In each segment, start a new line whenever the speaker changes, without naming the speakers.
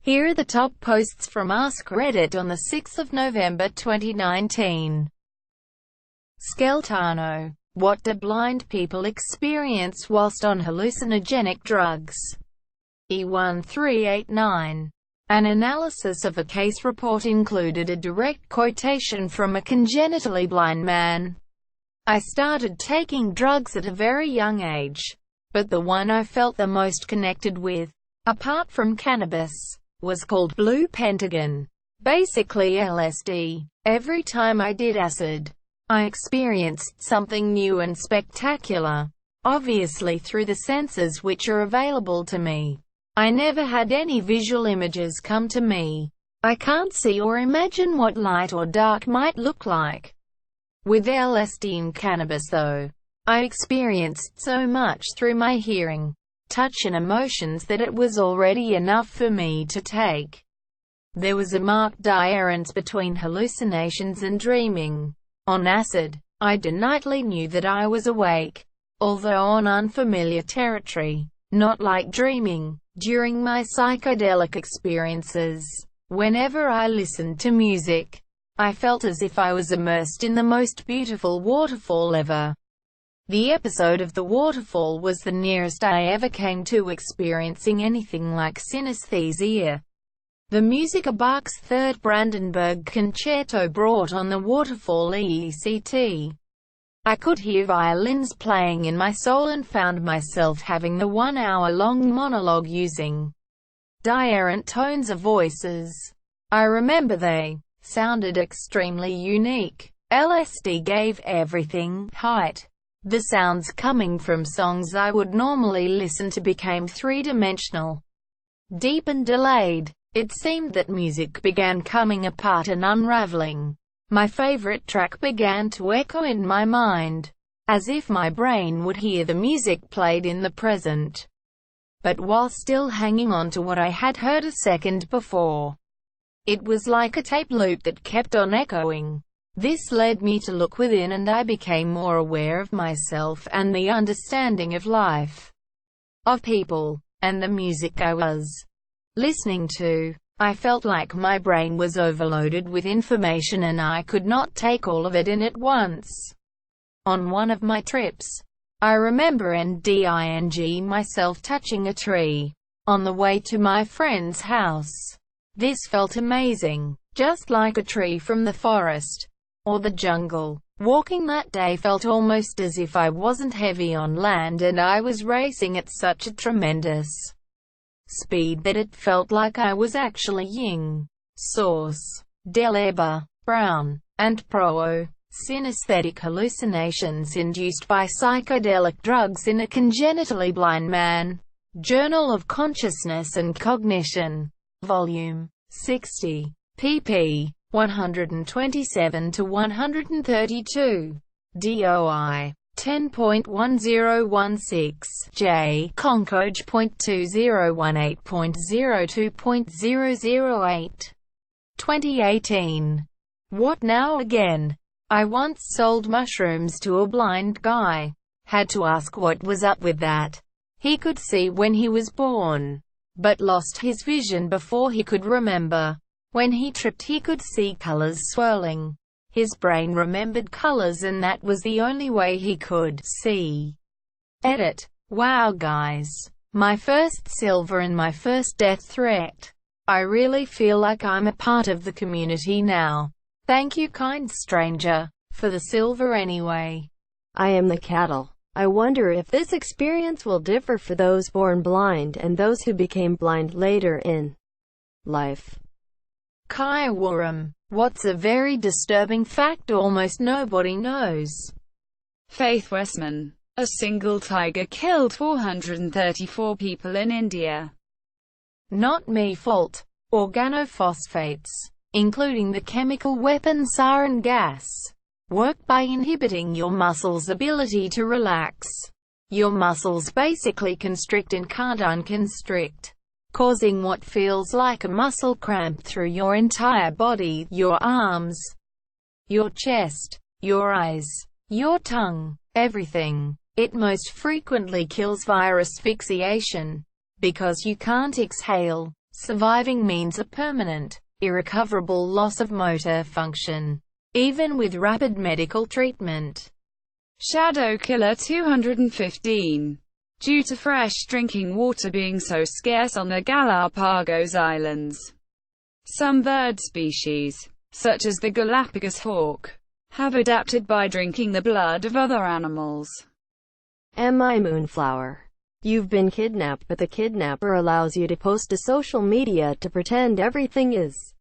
Here are the top posts from askreddit on the 6th of November 2019. Skeltano. What do blind people experience whilst on hallucinogenic drugs? E1389. An analysis of a case report included a direct quotation from a congenitally blind man. I started taking drugs at a very young age, but the one I felt the most connected with, apart from cannabis, was called Blue Pentagon, basically LSD. Every time I did acid, I experienced something new and spectacular, obviously through the senses which are available to me. I never had any visual images come to me. I can't see or imagine what light or dark might look like. With LSD and cannabis though, I experienced so much through my hearing, touch and emotions that it was already enough for me to take. There was a marked difference between hallucinations and dreaming. On acid, I nightly knew that I was awake, although on unfamiliar territory, not like dreaming. During my psychedelic experiences, whenever I listened to music, I felt as if I was immersed in the most beautiful waterfall ever. The episode of the waterfall was the nearest I ever came to experiencing anything like synesthesia. The music of Bach's Third Brandenburg Concerto brought on the waterfall EECT. I could hear violins playing in my soul and found myself having the 1-hour-long monologue using different tones of voices. I remember they sounded extremely unique. LSD gave everything height. The sounds coming from songs I would normally listen to became three-dimensional, deep and delayed. It seemed that music began coming apart and unraveling. My favorite track began to echo in my mind, as if my brain would hear the music played in the present, but while still hanging on to what I had heard a second before. It was like a tape loop that kept on echoing. This led me to look within, and I became more aware of myself and the understanding of life, of people, and the music I was listening to. I felt like my brain was overloaded with information and I could not take all of it in at once. On one of my trips, I remember NDING myself touching a tree on the way to my friend's house. This felt amazing, just like a tree from the forest or the jungle. Walking that day felt almost as if I wasn't heavy on land and I was racing at such a tremendous speed that it felt like I was actually Ying, Source, Deleba, Brown, and Pro. Synesthetic hallucinations induced by psychedelic drugs in a congenitally blind man. Journal of Consciousness and Cognition. Volume 60. pp. 127 to 132. DOI 10.1016 J. Concoj.2018.02.008. 2018. What now again? I once sold mushrooms to a blind guy. Had to ask what was up with that. He could see when he was born, but lost his vision before he could remember. When he tripped he could see colors swirling. His brain remembered colors and that was the only way he could see. Edit. Wow guys. My first silver and my first death threat. I really feel like I'm a part of the community now. Thank you, kind stranger, for the silver anyway.
I am the cattle. I wonder if this experience will differ for those born blind and those who became blind later in life.
Kaiwaram. What's a very disturbing fact almost nobody knows?
Faith Westman. A single tiger killed 434 people in India.
Not me fault. Organophosphates, including the chemical weapon sarin gas, work by inhibiting your muscles' ability to relax. Your muscles basically constrict and can't unconstrict, causing what feels like a muscle cramp through your entire body, your arms, your chest, your eyes, your tongue, everything. It most frequently kills via asphyxiation, because you can't exhale. Surviving means a permanent, irrecoverable loss of motor function, even with rapid medical treatment.
Shadow killer 215. Due to fresh drinking water being so scarce on the Galapagos Islands, some bird species, such as the Galapagos hawk, have adapted by drinking the blood of other animals.
M.I. Moonflower. You've been kidnapped, but the kidnapper allows you to post to social media to pretend everything is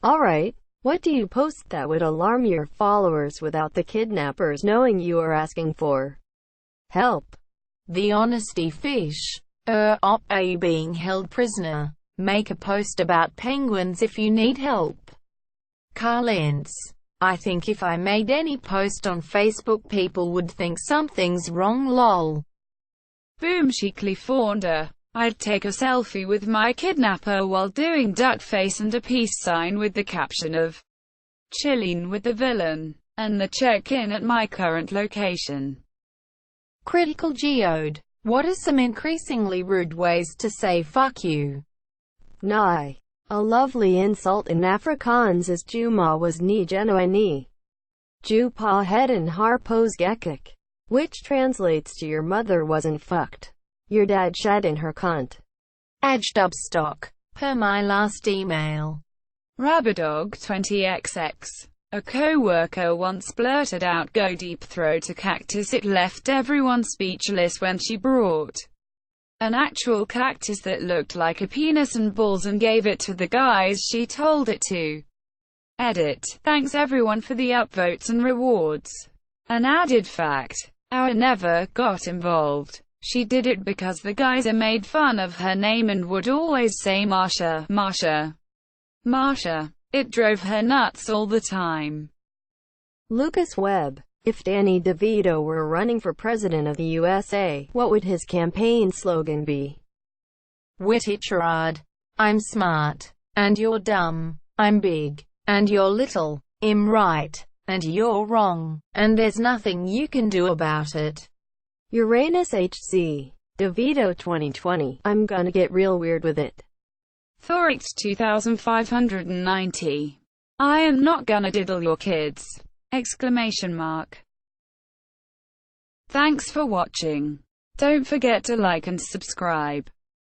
alright. What do you post that would alarm your followers without the kidnappers knowing you are asking for help?
The honesty fish. Are you being held prisoner? Make a post about penguins if you need help. Carlins. I think if I made any post on Facebook, people would think something's wrong, lol.
Boom Sheikley Founder. I'd take a selfie with my kidnapper while doing duck face and a peace sign with the caption of "Chillin' with the villain," and the check-in at my current location.
Critical Geode. What are some increasingly rude ways to say fuck you?
Nai. A lovely insult in Afrikaans is Juma was ni genoa ni. Jupa head and harpos gekik, which translates to your mother wasn't fucked. Your dad shat in her cunt.
Ajdubstock. Per my last email.
Rabadog20xx. A co-worker once blurted out "go deep throat a cactus." It left everyone speechless when she brought an actual cactus that looked like a penis and balls and gave it to the guys she told it to. Edit. Thanks everyone for the upvotes and rewards. An added fact. Our never got involved. She did it because the guys made fun of her name and would always say Marsha, Marsha, Marsha. It drove her nuts all the time.
Lucas Webb. If Danny DeVito were running for president of the USA, what would his campaign slogan be?
Witty charade. I'm smart, and you're dumb. I'm big, and you're little. I'm right, and you're wrong, and there's nothing you can do about it.
Uranus HC. DeVito 2020. I'm gonna get real weird with it.
Thorix 2590. I am not gonna diddle your kids! Exclamation mark. Thanks for watching. Don't forget to like and subscribe.